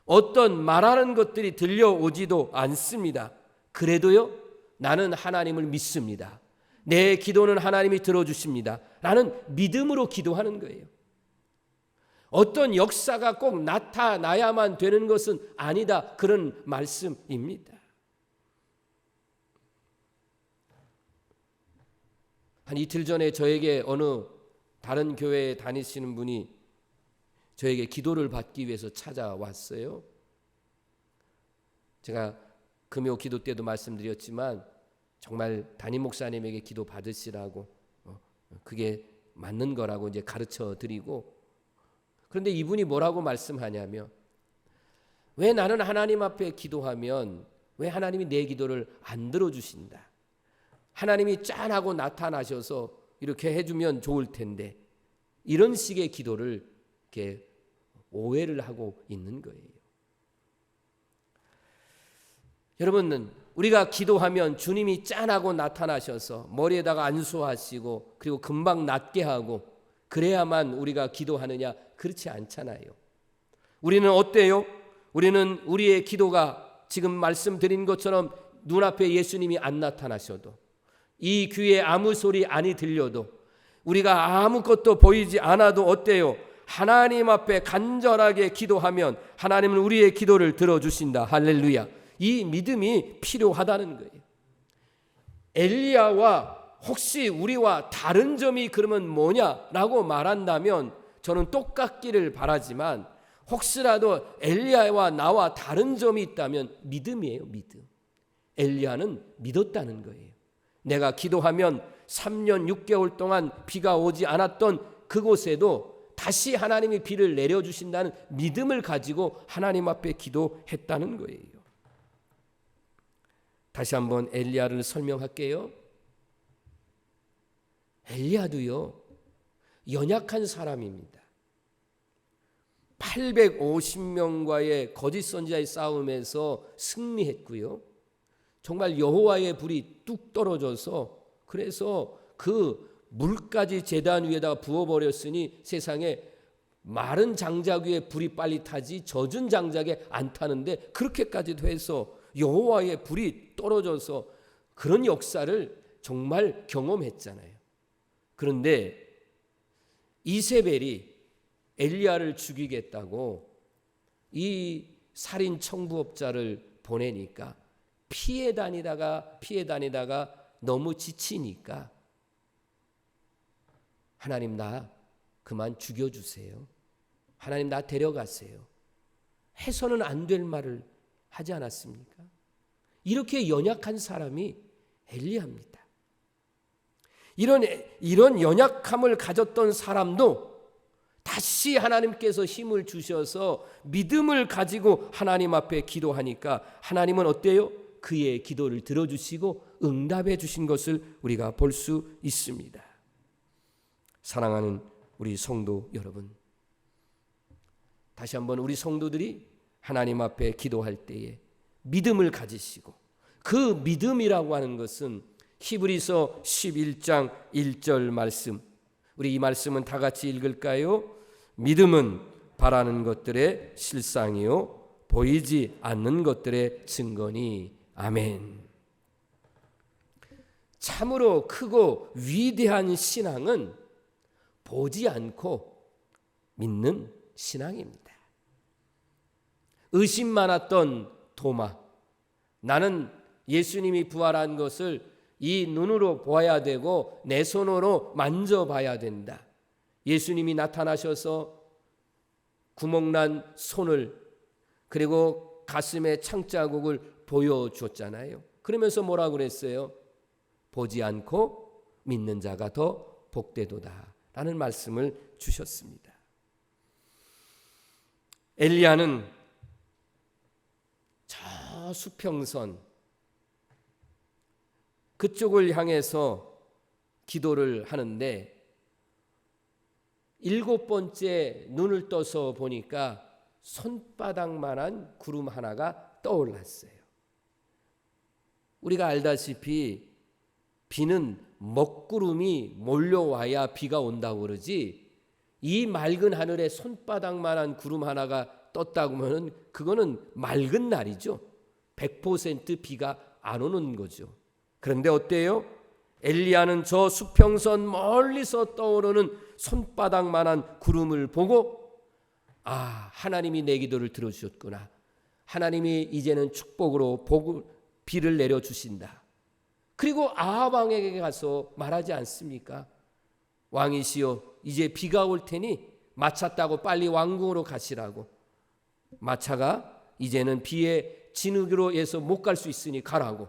어떤 말하는 것들이 들려오지도 않습니다. 그래도요, 나는 하나님을 믿습니다. 내 기도는 하나님이 들어주십니다. 라는 믿음으로 기도하는 거예요. 어떤 역사가 꼭 나타나야만 되는 것은 아니다. 그런 말씀입니다. 한 이틀 전에 저에게 어느 다른 교회에 다니시는 분이 저에게 기도를 받기 위해서 찾아왔어요. 제가 금요 기도 때도 말씀드렸지만 정말 담임 목사님에게 기도 받으시라고 그게 맞는 거라고 이제 가르쳐 드리고, 그런데 이분이 뭐라고 말씀하냐면 왜 나는 하나님 앞에 기도하면 왜 하나님이 내 기도를 안 들어주신다. 하나님이 짠하고 나타나셔서 이렇게 해주면 좋을 텐데 이런 식의 기도를 이렇게 오해를 하고 있는 거예요. 여러분, 우리가 기도하면 주님이 짠하고 나타나셔서 머리에다가 안수하시고 그리고 금방 낫게 하고 그래야만 우리가 기도하느냐? 그렇지 않잖아요. 우리는 어때요? 우리는 우리의 기도가 지금 말씀드린 것처럼 눈앞에 예수님이 안 나타나셔도, 이 귀에 아무 소리 아니 들려도, 우리가 아무것도 보이지 않아도 어때요? 하나님 앞에 간절하게 기도하면 하나님은 우리의 기도를 들어주신다. 할렐루야. 이 믿음이 필요하다는 거예요. 엘리야와 혹시 우리와 다른 점이 그러면 뭐냐라고 말한다면 저는 똑같기를 바라지만 혹시라도 엘리야와 나와 다른 점이 있다면 믿음이에요. 믿음. 엘리야는 믿었다는 거예요. 내가 기도하면 3년 6개월 동안 비가 오지 않았던 그곳에도 다시 하나님이 비를 내려주신다는 믿음을 가지고 하나님 앞에 기도했다는 거예요. 다시 한번 엘리야를 설명할게요. 엘리야도요, 연약한 사람입니다. 850명과의 거짓 선지자의 싸움에서 승리했고요. 정말 여호와의 불이 뚝 떨어져서 그래서 그 물까지 제단 위에다가 부어버렸으니 세상에 마른 장작 위에 불이 빨리 타지 젖은 장작에 안 타는데 그렇게까지도 해서 여호와의 불이 떨어져서 그런 역사를 정말 경험했잖아요. 그런데 이세벨이 엘리야를 죽이겠다고 이 살인 청부업자를 보내니까 피해 다니다가 너무 지치니까 하나님 나 그만 죽여주세요. 하나님 나 데려가세요. 해서는 안 될 말을 하지 않았습니까? 이렇게 연약한 사람이 엘리야입니다. 이런 연약함을 가졌던 사람도 다시 하나님께서 힘을 주셔서 믿음을 가지고 하나님 앞에 기도하니까 하나님은 어때요? 그의 기도를 들어주시고 응답해 주신 것을 우리가 볼 수 있습니다. 사랑하는 우리 성도 여러분, 다시 한번 우리 성도들이 하나님 앞에 기도할 때에 믿음을 가지시고, 그 믿음이라고 하는 것은 히브리서 11장 1절 말씀, 우리 이 말씀은 다 같이 읽을까요? 믿음은 바라는 것들의 실상이요 보이지 않는 것들의 증거니. 아멘. 참으로 크고 위대한 신앙은 보지 않고 믿는 신앙입니다. 의심 많았던 도마, 나는 예수님이 부활한 것을 이 눈으로 보아야 되고 내 손으로 만져봐야 된다. 예수님이 나타나셔서 구멍난 손을 그리고 가슴에 창자국을 보여주었잖아요. 그러면서 뭐라고 그랬어요? 보지 않고 믿는 자가 더 복되도다 라는 말씀을 주셨습니다. 엘리야는 저 수평선 그쪽을 향해서 기도를 하는데 7번째 눈을 떠서 보니까 손바닥만한 구름 하나가 떠올랐어요. 우리가 알다시피 비는 먹구름이 몰려와야 비가 온다고 그러지, 이 맑은 하늘에 손바닥만한 구름 하나가 떴다고 하면 그거는 맑은 날이죠. 100% 비가 안 오는 거죠. 그런데 어때요? 엘리야는 저 수평선 멀리서 떠오르는 손바닥만한 구름을 보고 하나님이 내 기도를 들어주셨구나. 하나님이 이제는 축복으로 비를 내려주신다. 그리고 아합 왕에게 가서 말하지 않습니까? 왕이시여, 이제 비가 올 테니 마차 타고 빨리 왕궁으로 가시라고. 마차가 이제는 비에 진흙으로 해서 못 갈 수 있으니 가라고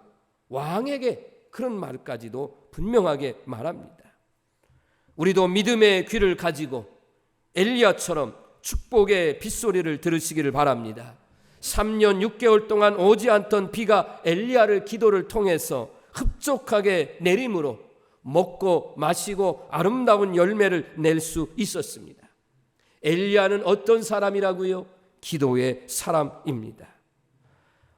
왕에게 그런 말까지도 분명하게 말합니다. 우리도 믿음의 귀를 가지고 엘리야처럼 축복의 빗소리를 들으시기를 바랍니다. 3년 6개월 동안 오지 않던 비가 엘리야를 기도를 통해서 흡족하게 내림으로 먹고 마시고 아름다운 열매를 낼 수 있었습니다. 엘리야는 어떤 사람이라고요? 기도의 사람입니다.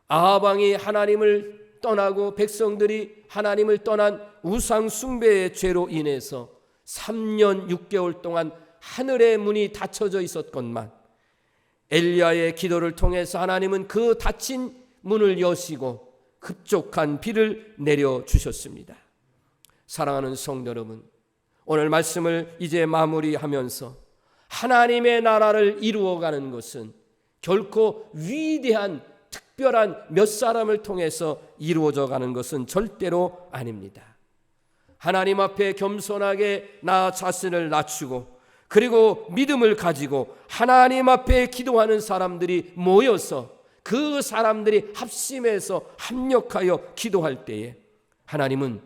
아합 왕이 하나님을 떠나고 백성들이 하나님을 떠난 우상 숭배의 죄로 인해서 3년 6개월 동안 하늘의 문이 닫혀져 있었건만 엘리야의 기도를 통해서 하나님은 그 닫힌 문을 여시고 급족한 비를 내려주셨습니다. 사랑하는 성도 여러분, 오늘 말씀을 이제 마무리하면서 하나님의 나라를 이루어가는 것은 결코 위대한 특별한 몇 사람을 통해서 이루어져 가는 것은 절대로 아닙니다. 하나님 앞에 겸손하게 나 자신을 낮추고 그리고 믿음을 가지고 하나님 앞에 기도하는 사람들이 모여서 그 사람들이 합심해서 합력하여 기도할 때에 하나님은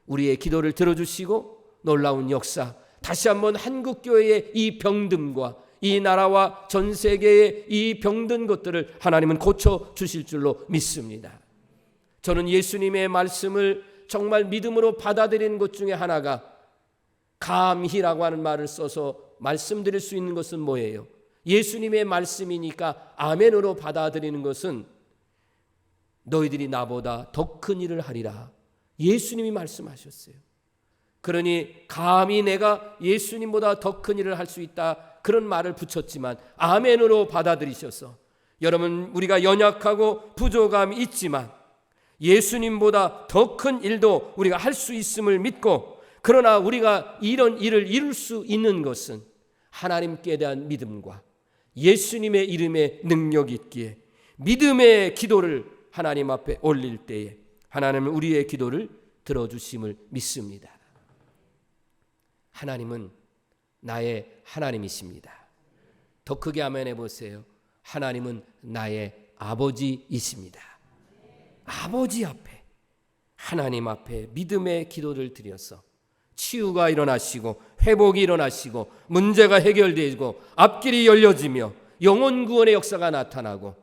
우리의 기도를 들어주시고 놀라운 역사, 다시 한번 한국교회의 이 병듦과 이 나라와 전 세계의 이 병든 것들을 하나님은 고쳐주실 줄로 믿습니다. 저는 예수님의 말씀을 정말 믿음으로 받아들이는 것 중에 하나가 감히라고 하는 말을 써서 말씀드릴 수 있는 것은 뭐예요? 예수님의 말씀이니까 아멘으로 받아들이는 것은 너희들이 나보다 더 큰 일을 하리라. 예수님이 말씀하셨어요. 그러니 감히 내가 예수님보다 더 큰 일을 할 수 있다, 그런 말을 붙였지만 아멘으로 받아들이셔서 여러분, 우리가 연약하고 부족함이 있지만 예수님보다 더 큰 일도 우리가 할 수 있음을 믿고, 그러나 우리가 이런 일을 이룰 수 있는 것은 하나님께 대한 믿음과 예수님의 이름에 능력이 있기에 믿음의 기도를 하나님 앞에 올릴 때에 하나님은 우리의 기도를 들어주심을 믿습니다. 하나님은 나의 하나님이십니다. 더 크게 아멘 해보세요. 하나님은 나의 아버지이십니다. 아버지 앞에, 하나님 앞에 믿음의 기도를 드려서 치유가 일어나시고 회복이 일어나시고 문제가 해결되고 앞길이 열려지며 영혼 구원의 역사가 나타나고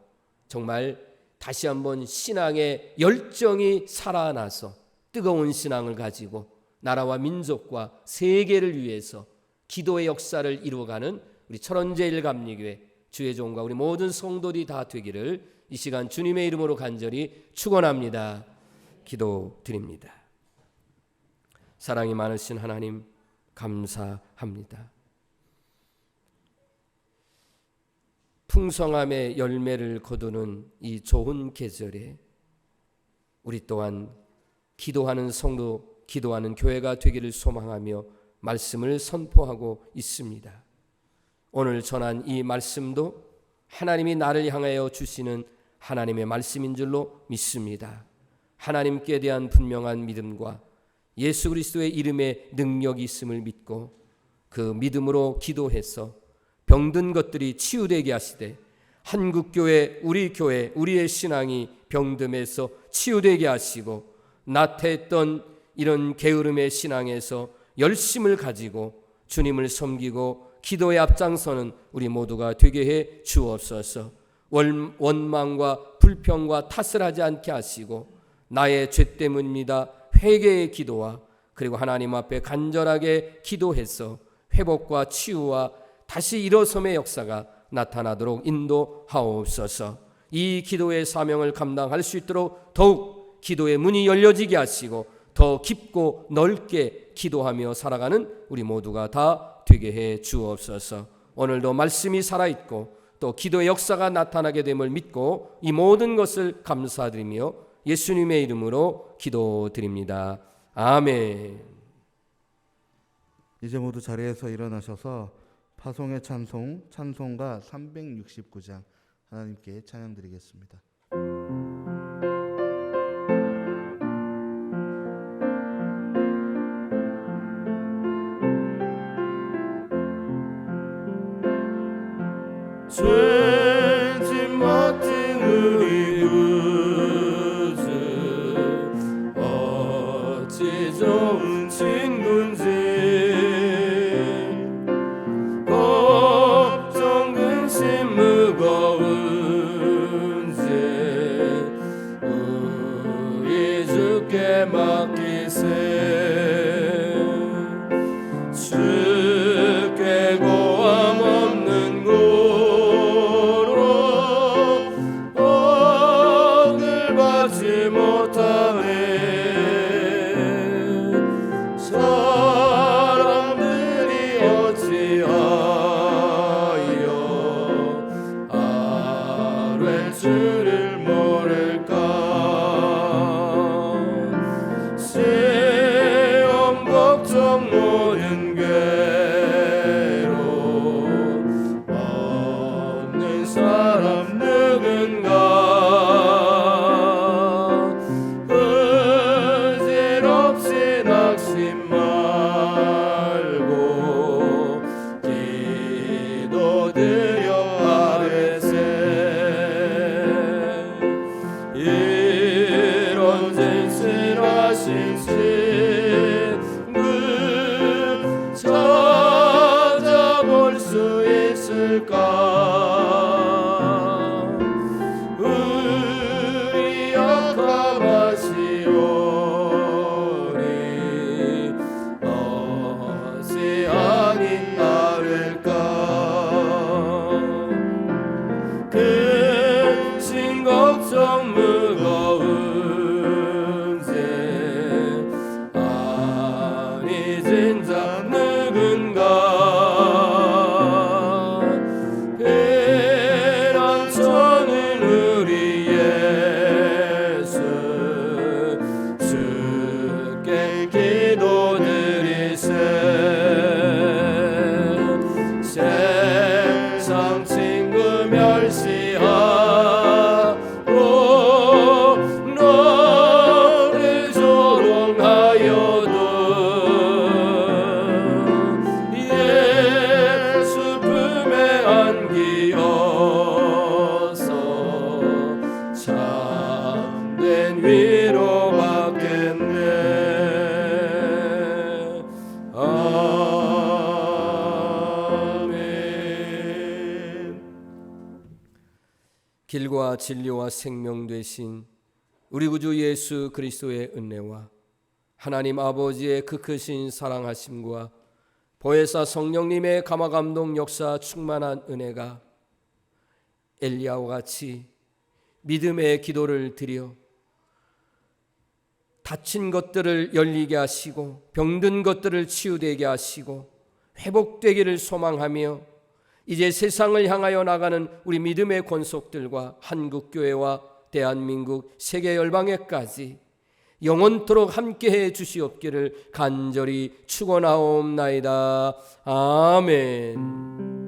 정말 다시 한번 신앙의 열정이 살아나서 뜨거운 신앙을 가지고 나라와 민족과 세계를 위해서 기도의 역사를 이루어가는 우리 철원제일감리교회 주의 종과 우리 모든 성도들이 다 되기를 이 시간 주님의 이름으로 간절히 축원합니다. 기도드립니다. 사랑이 많으신 하나님 감사합니다. 풍성함의 열매를 거두는 이 좋은 계절에 우리 또한 기도하는 성도, 기도하는 교회가 되기를 소망하며 말씀을 선포하고 있습니다. 오늘 전한 이 말씀도 하나님이 나를 향하여 주시는 하나님의 말씀인 줄로 믿습니다. 하나님께 대한 분명한 믿음과 예수 그리스도의 이름에 능력이 있음을 믿고 그 믿음으로 기도해서 병든 것들이 치유되게 하시되 한국교회, 우리 교회, 우리의 신앙이 병듦에서 치유되게 하시고 나태했던 이런 게으름의 신앙에서 열심을 가지고 주님을 섬기고 기도에 앞장서는 우리 모두가 되게 해 주옵소서. 원망과 불평과 탓을 하지 않게 하시고 나의 죄 때문입니다. 회개의 기도와 그리고 하나님 앞에 간절하게 기도해서 회복과 치유와 다시 일어섬의 역사가 나타나도록 인도하옵소서. 이 기도의 사명을 감당할 수 있도록 더욱 기도의 문이 열려지게 하시고 더 깊고 넓게 기도하며 살아가는 우리 모두가 다 되게 해 주옵소서. 오늘도 말씀이 살아있고 또 기도의 역사가 나타나게 됨을 믿고 이 모든 것을 감사드리며 예수님의 이름으로 기도드립니다. 아멘. 이제 모두 자리에서 일어나셔서 파송의 찬송가 369장 하나님께 찬양드리겠습니다. 죄짓 맡은 우리 구주 어찌 좋은 친구인지 걱정 근심 무거운 죄 우리 주께 맡기세 주께 고함 없는 곳 주를 모를까 시험 걱정 모든 괴로움 없는 사람 누군가 의지롭지 낙심 말고 기도드려 아뢰세 이런 진실하신 친구 찾아볼 수 있을까 우리 약함하시오니 어찌 아니 아를까 근심 걱정 무거운 죄 아니 진작 누군가 길과 진리와 생명 되신 우리 구주 예수 그리스도의 은혜와 하나님 아버지의 그 크신 사랑하심과 보혜사 성령님의 감화감동 역사 충만한 은혜가 엘리야와 같이 믿음의 기도를 드려 다친 것들을 열리게 하시고 병든 것들을 치유되게 하시고 회복되기를 소망하며 이제 세상을 향하여 나가는 우리 믿음의 권속들과 한국교회와 대한민국 세계 열방에까지 영원토록 함께해 주시옵기를 간절히 축원하옵나이다. 아멘.